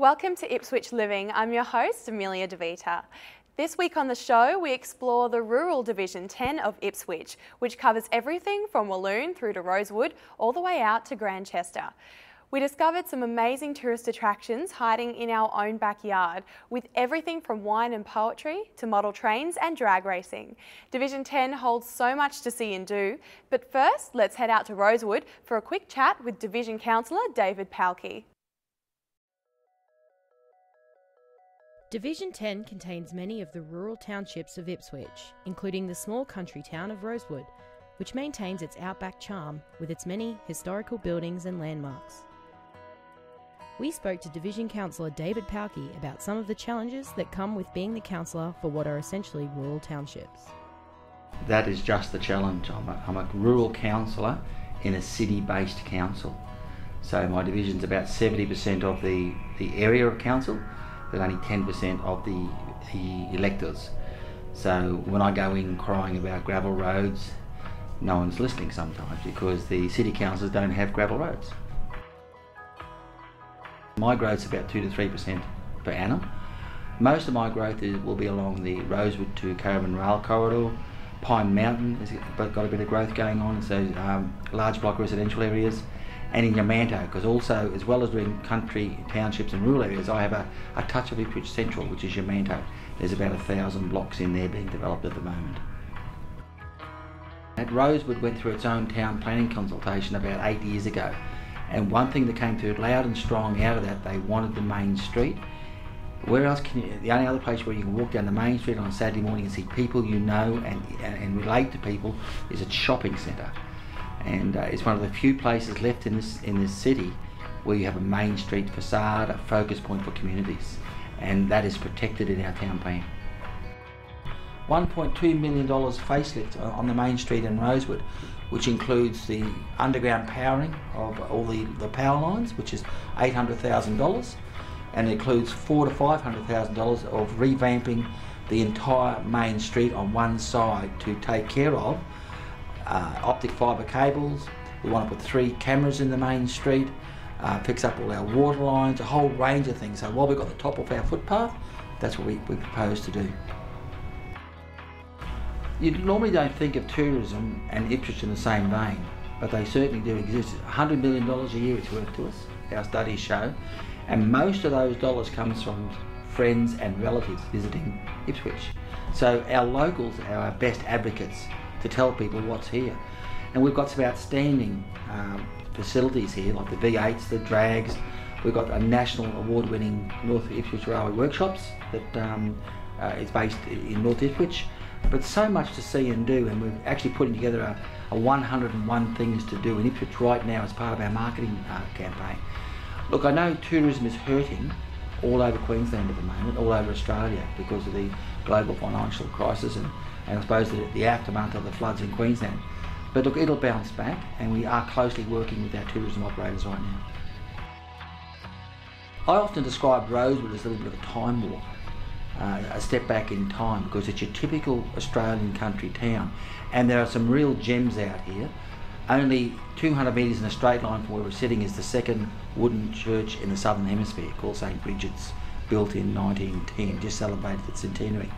Welcome to Ipswich Living. I'm your host, Amelia DeVita. This week on the show, we explore the rural Division 10 of Ipswich, which covers everything from Walloon through to Rosewood, all the way out to Grantchester. We discovered some amazing tourist attractions hiding in our own backyard, with everything from wine and poetry to model trains and drag racing. Division 10 holds so much to see and do, but first, let's head out to Rosewood for a quick chat with Division Councillor David Palkey. Division 10 contains many of the rural townships of Ipswich, including the small country town of Rosewood, which maintains its outback charm with its many historical buildings and landmarks. We spoke to Division Councillor David Palkey about some of the challenges that come with being the councillor for what are essentially rural townships. That is just the challenge. I'm a rural councillor in a city-based council. So my division's about 70% of the area of council, but only 10% of the electors. So when I go in crying about gravel roads, no one's listening sometimes because the city councils don't have gravel roads. My growth's about 2 to 3% per annum. Most of my growth will be along the Rosewood to Caravan Rail corridor. Pine Mountain has got a bit of growth going on, so large block residential areas. And in Yamanto, because also, as well as doing country, townships and rural areas, I have a touch of Ipswich Central, which is Yamanto. There's about 1,000 blocks in there being developed at the moment. At Rosewood went through its own town planning consultation about 8 years ago, and one thing that came through loud and strong out of that, they wanted the main street. Where else can you, the only other place where you can walk down the main street on a Saturday morning and see people you know and relate to people is a shopping centre. And it's one of the few places left in this city where you have a main street facade, a focus point for communities, and that is protected in our town plan. $1.2 million facelift on the main street in Rosewood, which includes the underground powering of all the power lines, which is $800,000, and it includes $400,000 to $500,000 of revamping the entire main street on one side to take care of optic fibre cables. We want to put 3 cameras in the main street, fix up all our water lines, a whole range of things. So while we've got the top of our footpath, that's what we propose to do. You normally don't think of tourism and Ipswich in the same vein, but they certainly do exist. $100 million a year it's worth to us, our studies show, and most of those dollars comes from friends and relatives visiting Ipswich. So our locals are our best advocates to tell people what's here. And we've got some outstanding facilities here, like the V8s, the drags. We've got a national award-winning North Ipswich Railway Workshops that is based in North Ipswich. But so much to see and do, and we're actually putting together a 101 things to do in Ipswich right now as part of our marketing campaign. Look, I know tourism is hurting all over Queensland at the moment, all over Australia, because of the global financial crisis and I suppose the aftermath of the floods in Queensland. But look, it'll bounce back, and we are closely working with our tourism operators right now. I often describe Rosewood as a little bit of a time warp, a step back in time, because it's your typical Australian country town, and there are some real gems out here. Only 200 metres in a straight line from where we're sitting is the second wooden church in the Southern Hemisphere, called St Bridget's, built in 1910, just celebrated its centenary.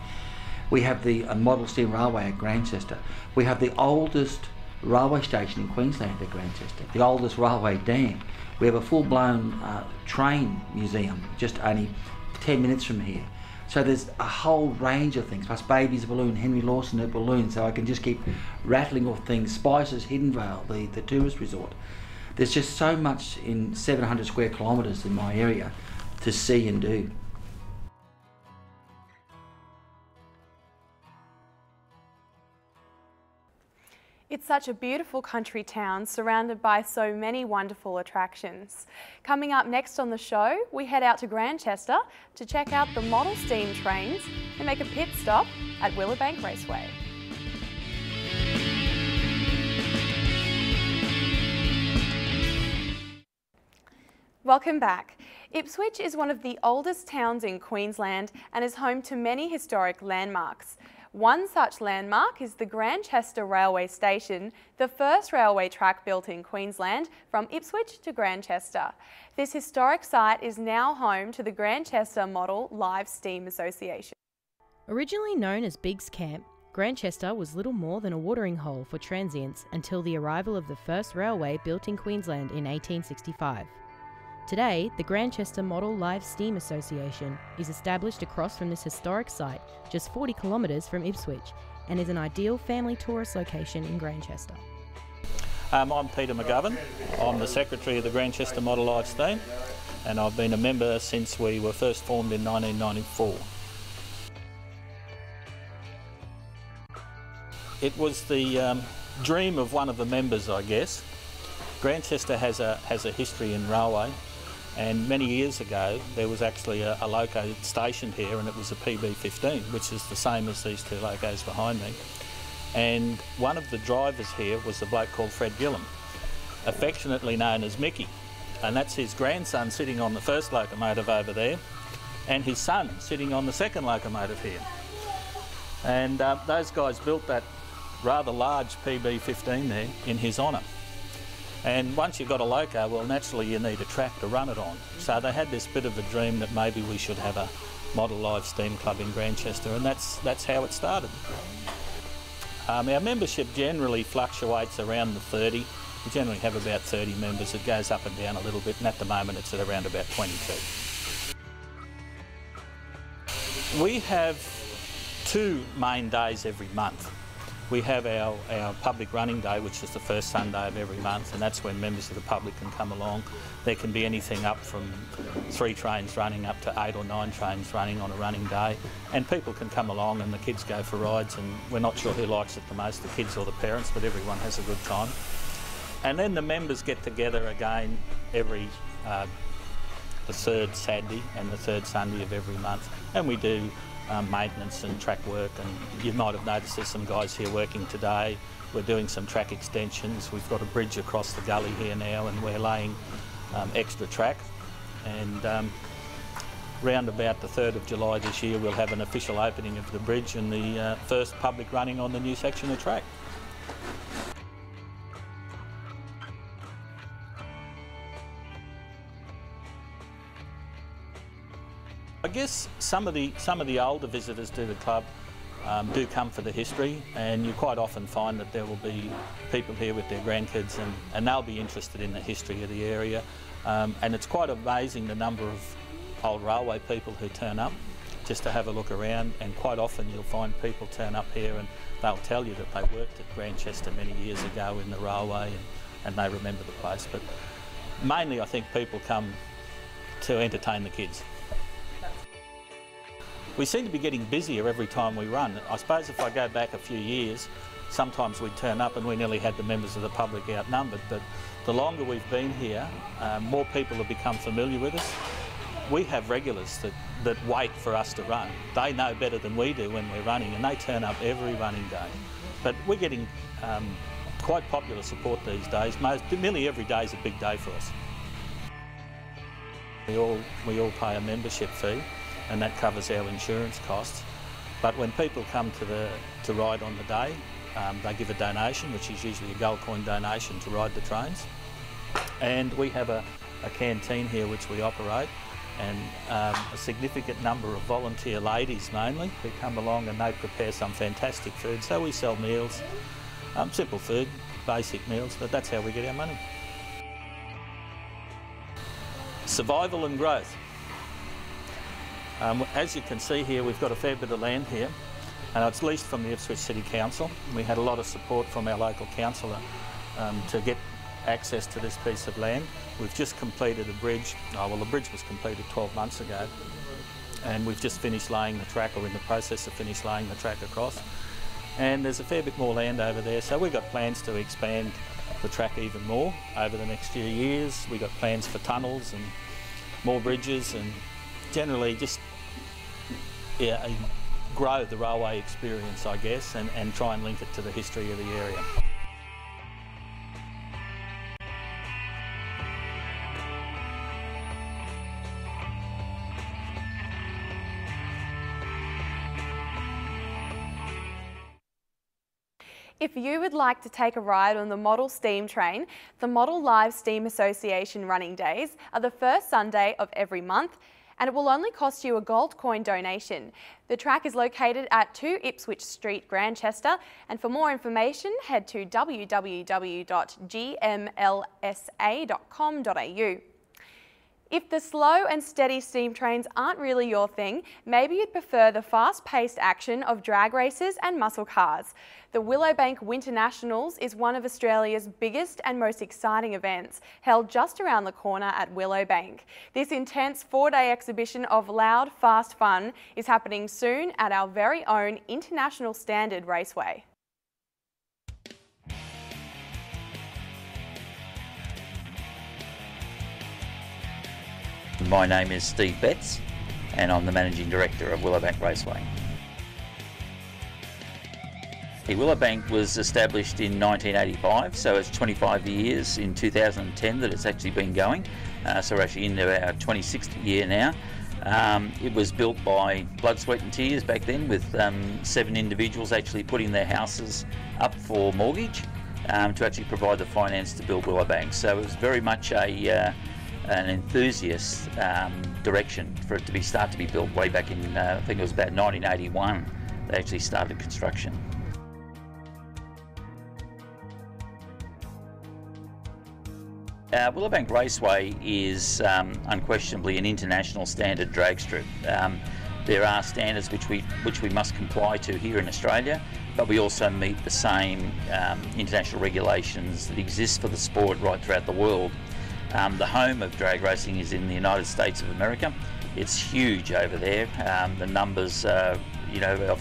We have the model steam railway at Grantchester. We have the oldest railway station in Queensland at Grantchester, the oldest railway dam. We have a full-blown train museum just only 10 minutes from here. So there's a whole range of things, plus Baby's Balloon, Henry Lawson at Balloon, so I can just keep rattling off things. Spices, Hidden Vale, the tourist resort. There's just so much in 700 square kilometres in my area to see and do. It's such a beautiful country town surrounded by so many wonderful attractions. Coming up next on the show, we head out to Grantchester to check out the model steam trains and make a pit stop at Willowbank Raceway. Welcome back. Ipswich is one of the oldest towns in Queensland and is home to many historic landmarks. One such landmark is the Grantchester Railway Station, the first railway track built in Queensland from Ipswich to Grantchester. This historic site is now home to the Grantchester Model Live Steam Association. Originally known as Biggs Camp, Grantchester was little more than a watering hole for transients until the arrival of the first railway built in Queensland in 1865. Today, the Grantchester Model Live Steam Association is established across from this historic site just 40 kilometres from Ipswich and is an ideal family tourist location in Grantchester. I'm Peter McGovern. I'm the Secretary of the Grantchester Model Live Steam, and I've been a member since we were first formed in 1994. It was the dream of one of the members, I guess. Grantchester has a history in railway, and many years ago there was actually a loco stationed here, and it was a PB15, which is the same as these two locos behind me. And one of the drivers here was a bloke called Fred Gillam, affectionately known as Mickey, and that's his grandson sitting on the first locomotive over there, and his son sitting on the second locomotive here. And those guys built that rather large PB15 there in his honour. And once you've got a loco, well, naturally you need a track to run it on. So they had this bit of a dream that maybe we should have a Model Live Steam Club in Grantchester, and that's how it started. Our membership generally fluctuates around the 30. We generally have about 30 members. It goes up and down a little bit, and at the moment it's at around about 22. We have two main days every month. We have our public running day, which is the first Sunday of every month, and that's when members of the public can come along. There can be anything up from 3 trains running up to 8 or 9 trains running on a running day, and people can come along and the kids go for rides, and we're not sure who likes it the most, the kids or the parents, but everyone has a good time. And then the members get together again every the third Saturday and the third Sunday of every month, and we do maintenance and track work. And you might have noticed there's some guys here working today. We're doing some track extensions. We've got a bridge across the gully here now, and we're laying extra track. And round about the 3rd of July this year, we'll have an official opening of the bridge and the first public running on the new section of track. I guess some of the older visitors to the club do come for the history, and you quite often find that there will be people here with their grandkids, and they'll be interested in the history of the area. And it's quite amazing the number of old railway people who turn up just to have a look around, and quite often you'll find people turn up here and they'll tell you that they worked at Grantchester many years ago in the railway, and they remember the place. But mainly I think people come to entertain the kids. We seem to be getting busier every time we run. I suppose if I go back a few years, sometimes we'd turn up and we nearly had the members of the public outnumbered, but the longer we've been here, more people have become familiar with us. We have regulars that wait for us to run. They know better than we do when we're running, and they turn up every running day. But we're getting quite popular support these days. Nearly every day is a big day for us. We all pay a membership fee, and that covers our insurance costs. But when people come to ride on the day, they give a donation, which is usually a gold coin donation to ride the trains. And we have a canteen here which we operate, and a significant number of volunteer ladies mainly who come along, and they prepare some fantastic food. So we sell meals, simple food, basic meals, but that's how we get our money. Survival and growth. As you can see here, we've got a fair bit of land here, and it's leased from the Ipswich City Council. We had a lot of support from our local councillor to get access to this piece of land. We've just completed a bridge. Well, the bridge was completed 12 months ago, and we've just finished laying the track, or in the process of finished laying the track across. And there's a fair bit more land over there, so we've got plans to expand the track even more over the next few years. We've got plans for tunnels and more bridges, and generally just grow the railway experience, I guess, and try and link it to the history of the area. If you would like to take a ride on the Model Steam Train, the Model Live Steam Association running days are the first Sunday of every month, and it will only cost you a gold coin donation. The track is located at 2 Ipswich Street, Grantchester, and for more information head to www.gmlsa.com.au. If the slow and steady steam trains aren't really your thing, maybe you'd prefer the fast-paced action of drag races and muscle cars. The Willowbank Winter Nationals is one of Australia's biggest and most exciting events, held just around the corner at Willowbank. This intense 4-day exhibition of loud, fast fun is happening soon at our very own International Standard Raceway. My name is Steve Betts and I'm the Managing Director of Willowbank Raceway. The Willowbank was established in 1985, so it's 25 years in 2010 that it's actually been going. So we're actually into our 26th year now. It was built by blood, sweat and tears back then, with 7 individuals actually putting their houses up for mortgage to actually provide the finance to build Willowbank. So it was very much an enthusiast direction for it to start to be built way back in, I think it was about 1981, they actually started construction. Willowbank Raceway is unquestionably an international standard drag strip. There are standards which we must comply to here in Australia, but we also meet the same international regulations that exist for the sport right throughout the world. The home of drag racing is in the United States of America. It's huge over there. The numbers, of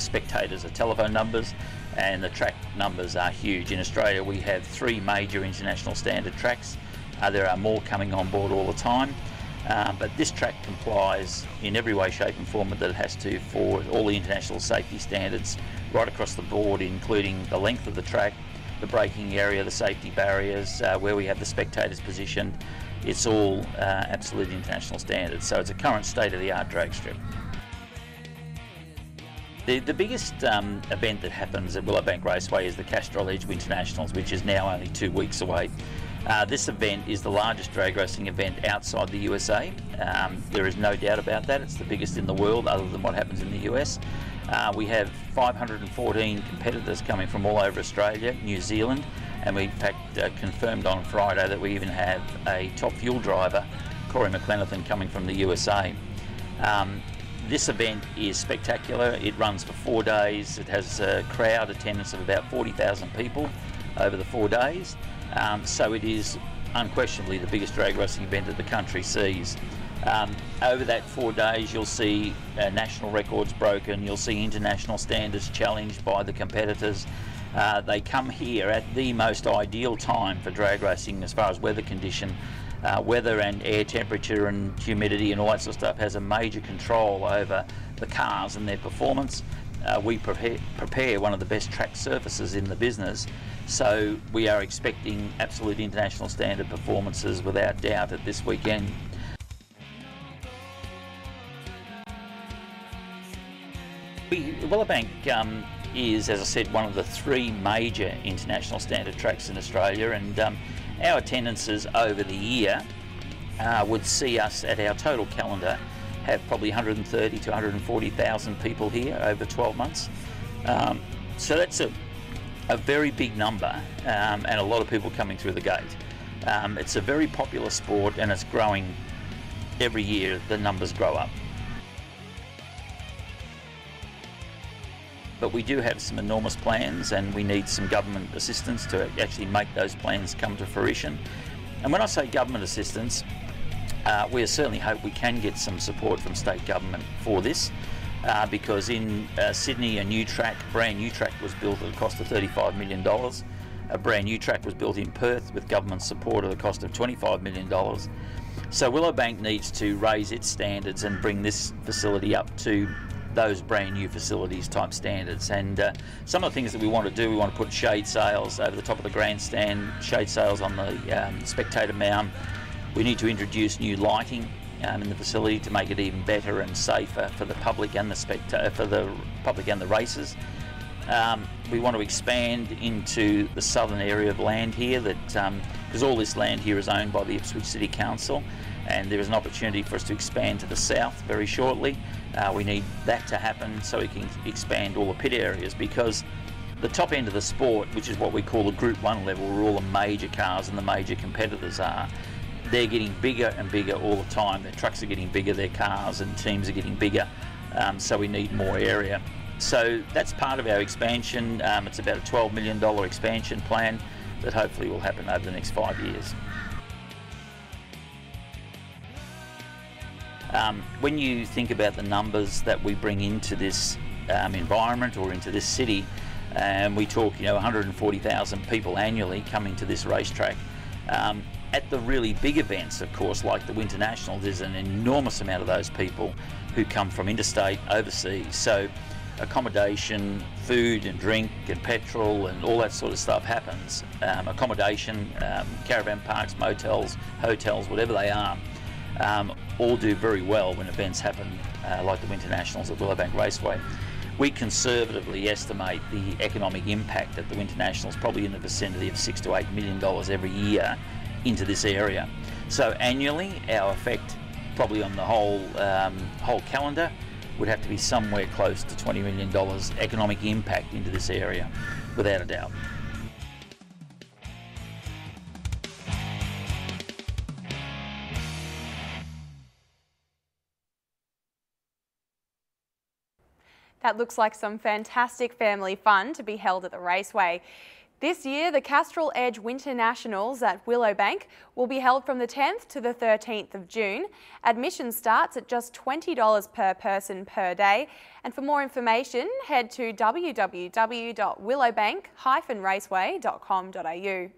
spectators are telephone numbers, and the track numbers are huge. In Australia, we have 3 major international standard tracks. There are more coming on board all the time, but this track complies in every way, shape and form that it has to for all the international safety standards right across the board, including the length of the track, the braking area, the safety barriers, where we have the spectators positioned. It's all absolute international standards, so it's a current state-of-the-art drag strip. The biggest event that happens at Willowbank Raceway is the Castrol Edge Winter Nationals, which is now only 2 weeks away. This event is the largest drag racing event outside the USA. There is no doubt about that. It's the biggest in the world other than what happens in the US. We have 514 competitors coming from all over Australia, New Zealand, and we in fact confirmed on Friday that we even have a top fuel driver, Corey McLenathan, coming from the USA. This event is spectacular. It runs for 4 days. It has a crowd attendance of about 40,000 people over the 4 days. So it is unquestionably the biggest drag racing event that the country sees. Over that 4 days you'll see national records broken, you'll see international standards challenged by the competitors. They come here at the most ideal time for drag racing as far as weather condition. Weather and air temperature and humidity and all that sort of stuff has a major control over the cars and their performance. We prepare one of the best track surfaces in the business, so we are expecting absolute international standard performances without doubt at this weekend. Willowbank is, as I said, one of the 3 major international standard tracks in Australia, and our attendances over the year would see us at our total calendar have probably 130 to 140,000 people here over 12 months. So that's a very big number, and a lot of people coming through the gate. It's a very popular sport and it's growing every year. The numbers grow up. But we do have some enormous plans and we need some government assistance to actually make those plans come to fruition. And when I say government assistance, we certainly hope we can get some support from state government for this, because in Sydney a brand new track was built at a cost of $35 million. A brand new track was built in Perth with government support at a cost of $25 million. So Willowbank needs to raise its standards and bring this facility up to those brand new facilities type standards. And some of the things that we want to do, we want to put shade sails over the top of the grandstand, shade sails on the spectator mound. We need to introduce new lighting in the facility to make it even better and safer for the public and the racers. We want to expand into the southern area of land here, because all this land here is owned by the Ipswich City Council, and there is an opportunity for us to expand to the south very shortly. We need that to happen so we can expand all the pit areas, because the top end of the sport, which is what we call the Group 1 level, where all the major cars and the major competitors are, they're getting bigger and bigger all the time. Their trucks are getting bigger, their cars and teams are getting bigger, so we need more area. So that's part of our expansion. It's about a $12 million expansion plan that hopefully will happen over the next 5 years. When you think about the numbers that we bring into this environment or into this city, and we talk, 140,000 people annually coming to this racetrack. At the really big events, of course, like the Winter Nationals, there's an enormous amount of those people who come from interstate, overseas. So accommodation, food and drink and petrol and all that sort of stuff happens. Accommodation, caravan parks, motels, hotels, whatever they are, all do very well when events happen like the Winter Nationals at Willowbank Raceway. We conservatively estimate the economic impact at the Winter Nationals probably in the vicinity of $6 to $8 million every year into this area. So annually, our effect probably on the whole calendar would have to be somewhere close to $20 million economic impact into this area, without a doubt. That looks like some fantastic family fun to be held at the raceway. This year, the Castrol Edge Winter Nationals at Willowbank will be held from the 10th to the 13th of June. Admission starts at just $20 per person per day. And for more information, head to www.willowbank-raceway.com.au.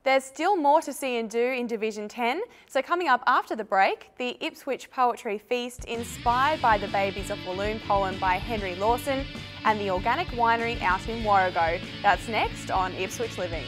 There's still more to see and do in Division 10, so coming up after the break, the Ipswich Poetry Feast inspired by the Babies of Walloon poem by Henry Lawson and the Organic Winery out in Warrego. That's next on Ipswich Living.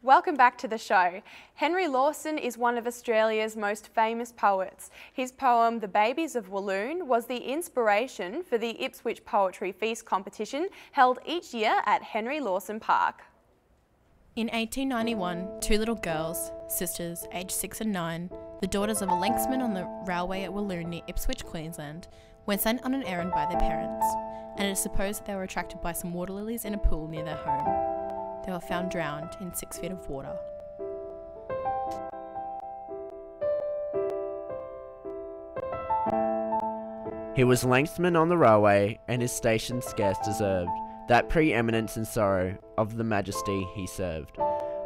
Welcome back to the show. Henry Lawson is one of Australia's most famous poets. His poem, The Babies of Walloon, was the inspiration for the Ipswich Poetry Feast competition held each year at Henry Lawson Park. In 1891, two little girls, sisters aged 6 and 9, the daughters of a lanksman on the railway at Walloon near Ipswich, Queensland, were sent on an errand by their parents, and it is supposed that they were attracted by some water lilies in a pool near their home. They were found drowned in 6 feet of water. He was lanksman on the railway, and his station scarce deserved that preeminence and sorrow of the majesty he served.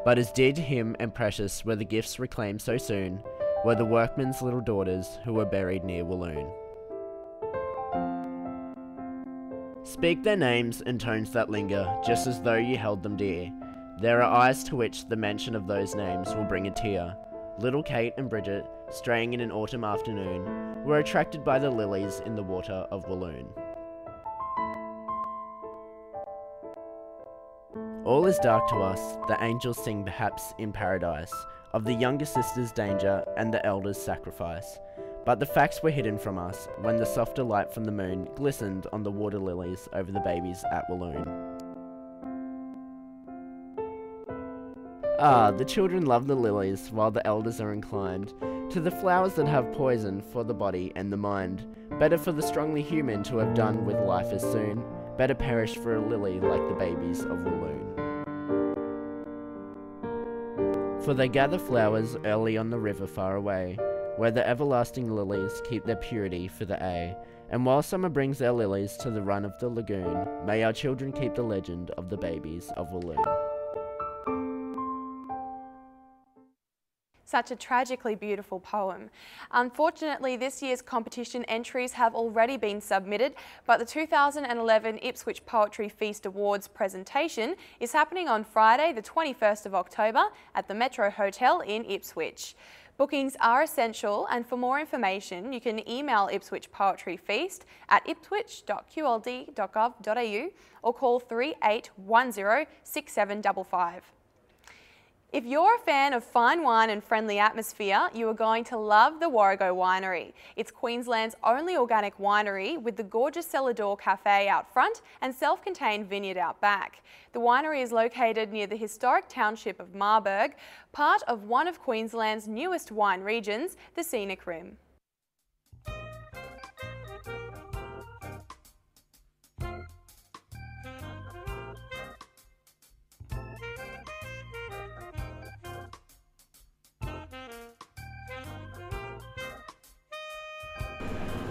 But as dear to him and precious were the gifts reclaimed so soon, were the workmen's little daughters who were buried near Walloon. Speak their names in tones that linger, just as though you held them dear. There are eyes to which the mention of those names will bring a tear. Little Kate and Bridget, straying in an autumn afternoon, were attracted by the lilies in the water of Walloon. All is dark to us, the angels sing perhaps in paradise, of the younger sister's danger and the elder's sacrifice. But the facts were hidden from us when the softer light from the moon glistened on the water lilies over the babies at Walloon. Ah, the children love the lilies, while the elders are inclined to the flowers that have poison for the body and the mind. Better for the strongly human to have done with life as soon, better perish for a lily like the babies of Walloon. For they gather flowers early on the river far away, where the everlasting lilies keep their purity for the air. And while summer brings their lilies to the run of the lagoon, may our children keep the legend of the babies of Walloon. Such a tragically beautiful poem. Unfortunately, this year's competition entries have already been submitted, but the 2011 Ipswich Poetry Feast Awards presentation is happening on Friday, the 21st of October at the Metro Hotel in Ipswich. Bookings are essential, and for more information, you can email Ipswich Poetry Feast at ipswich.qld.gov.au or call 3810 6755. If you're a fan of fine wine and friendly atmosphere, you are going to love the Warrego Winery. It's Queensland's only organic winery with the gorgeous cellar door cafe out front and self-contained vineyard out back. The winery is located near the historic township of Marburg, part of one of Queensland's newest wine regions, the Scenic Rim.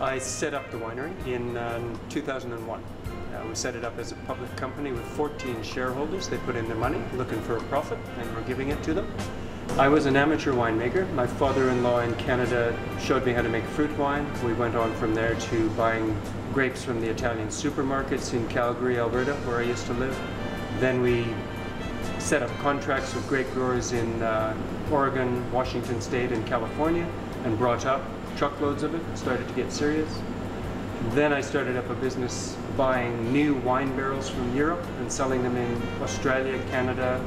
I set up the winery in 2001. We set it up as a public company with 14 shareholders. They put in their money looking for a profit and we're giving it to them. I was an amateur winemaker. My father-in-law in Canada showed me how to make fruit wine. We went on from there to buying grapes from the Italian supermarkets in Calgary, Alberta, where I used to live. Then we set up contracts with grape growers in Oregon, Washington State and California and brought up truckloads of it, started to get serious. Then I started up a business buying new wine barrels from Europe and selling them in Australia, Canada,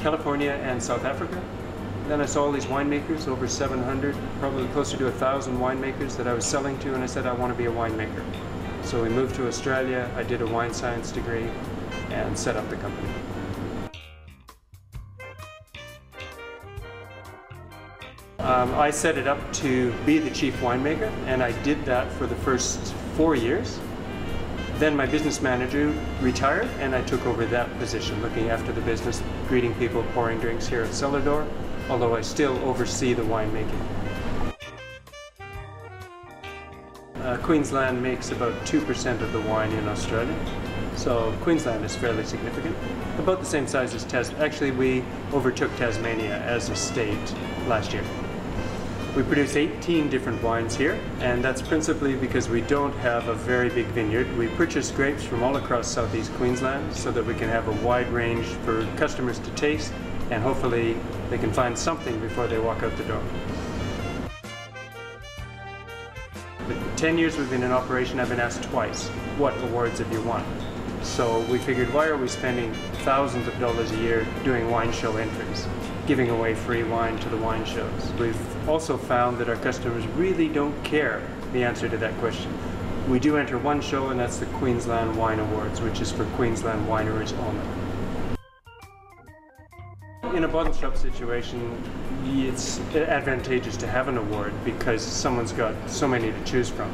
California and South Africa. Then I saw all these winemakers, over 700, probably closer to 1,000 winemakers that I was selling to, and I said I want to be a winemaker. So we moved to Australia, I did a wine science degree and set up the company. I set it up to be the chief winemaker, and I did that for the first 4 years. Then my business manager retired, and I took over that position, looking after the business, greeting people, pouring drinks here at Cellar Door, although I still oversee the winemaking. Queensland makes about 2% of the wine in Australia, so Queensland is fairly significant. About the same size as Tasmania. Actually, we overtook Tasmania as a state last year. We produce 18 different wines here, and that's principally because we don't have a very big vineyard. We purchase grapes from all across southeast Queensland so that we can have a wide range for customers to taste, and hopefully they can find something before they walk out the door. The 10 years we've been in operation, I've been asked twice, what awards have you won? So we figured, why are we spending thousands of dollars a year doing wine show entries, giving away free wine to the wine shows? We've also found that our customers really don't care the answer to that question. We do enter one show, and that's the Queensland Wine Awards, which is for Queensland wineries only. In a bottle shop situation, it's advantageous to have an award because someone's got so many to choose from.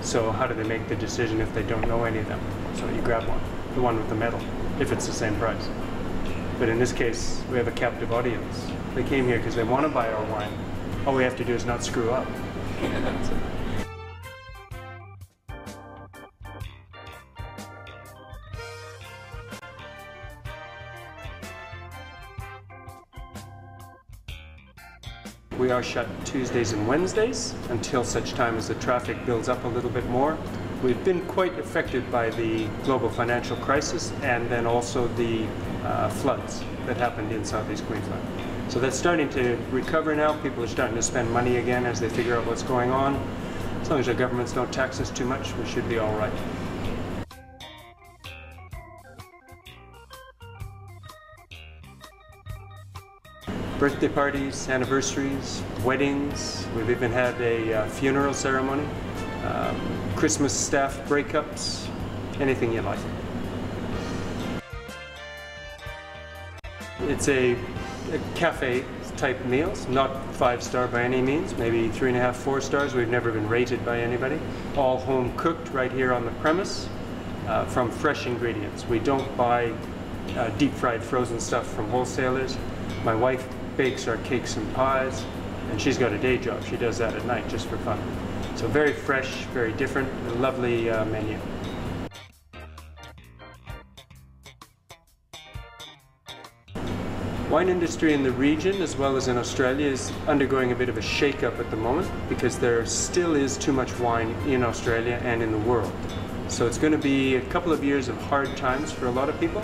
So how do they make the decision if they don't know any of them? So you grab one, the one with the medal, if it's the same price. But in this case, we have a captive audience. They came here because they want to buy our wine. All we have to do is not screw up. That's it. We are shut Tuesdays and Wednesdays until such time as the traffic builds up a little bit more. We've been quite affected by the global financial crisis and then also the floods that happened in southeast Queensland. So that's starting to recover now. People are starting to spend money again as they figure out what's going on. As long as our governments don't tax us too much, we should be all right. Birthday parties, anniversaries, weddings. We've even had a funeral ceremony, Christmas staff breakups, anything you like. It's a cafe type meals, not 5-star by any means, maybe 3.5, 4 stars. We've never been rated by anybody. All home cooked right here on the premise from fresh ingredients. We don't buy deep fried frozen stuff from wholesalers. My wife bakes our cakes and pies, and she's got a day job. She does that at night just for fun. So very fresh, very different, a lovely menu. Wine industry in the region as well as in Australia is undergoing a bit of a shake-up at the moment because there still is too much wine in Australia and in the world. So it's going to be a couple of years of hard times for a lot of people.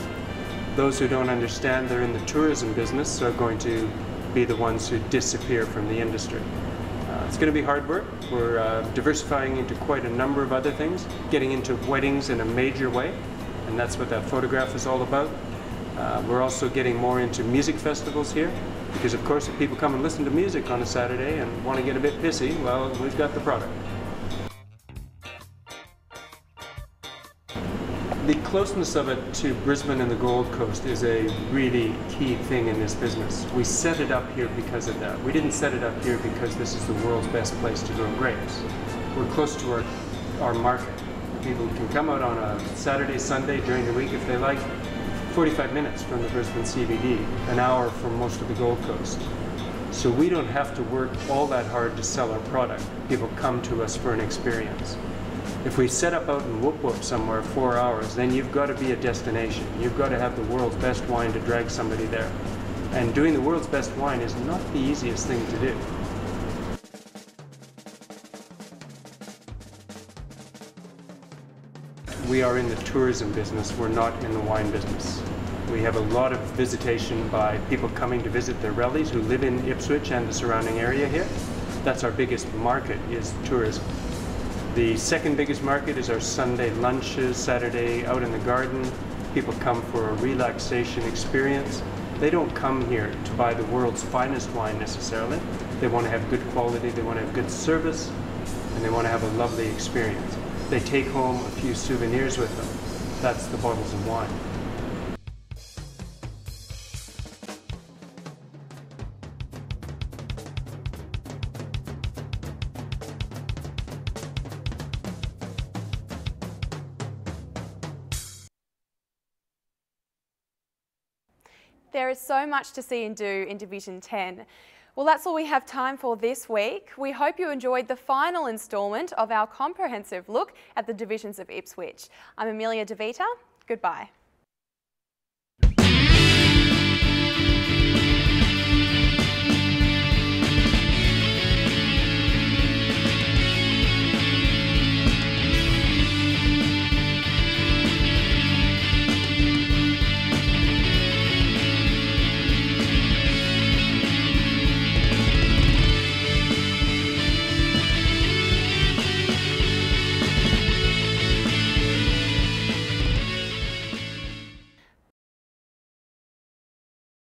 Those who don't understand they're in the tourism business are going to be the ones who disappear from the industry. It's going to be hard work. We're diversifying into quite a number of other things, getting into weddings in a major way, and that's what that photograph is all about. We're also getting more into music festivals here, because of course if people come and listen to music on a Saturday and want to get a bit pissy, well, we've got the product. The closeness of it to Brisbane and the Gold Coast is a really key thing in this business. We set it up here because of that. We didn't set it up here because this is the world's best place to grow grapes. We're close to our market. People can come out on a Saturday, Sunday, during the week if they like, 45 minutes from the Brisbane CBD, an hour from most of the Gold Coast. So we don't have to work all that hard to sell our product. People come to us for an experience. If we set up out in Whoop Whoop somewhere 4 hours, then you've got to be a destination. You've got to have the world's best wine to drag somebody there. And doing the world's best wine is not the easiest thing to do. We are in the tourism business, we're not in the wine business. We have a lot of visitation by people coming to visit their relatives who live in Ipswich and the surrounding area here. That's our biggest market, is tourism. The second biggest market is our Sunday lunches, Saturday out in the garden. People come for a relaxation experience. They don't come here to buy the world's finest wine necessarily. They want to have good quality, they want to have good service, and they want to have a lovely experience. They take home a few souvenirs with them. That's the bottles of wine. There is so much to see and do in Division 10. Well, that's all we have time for this week. We hope you enjoyed the final instalment of our comprehensive look at the divisions of Ipswich. I'm Amelia DeVita. Goodbye.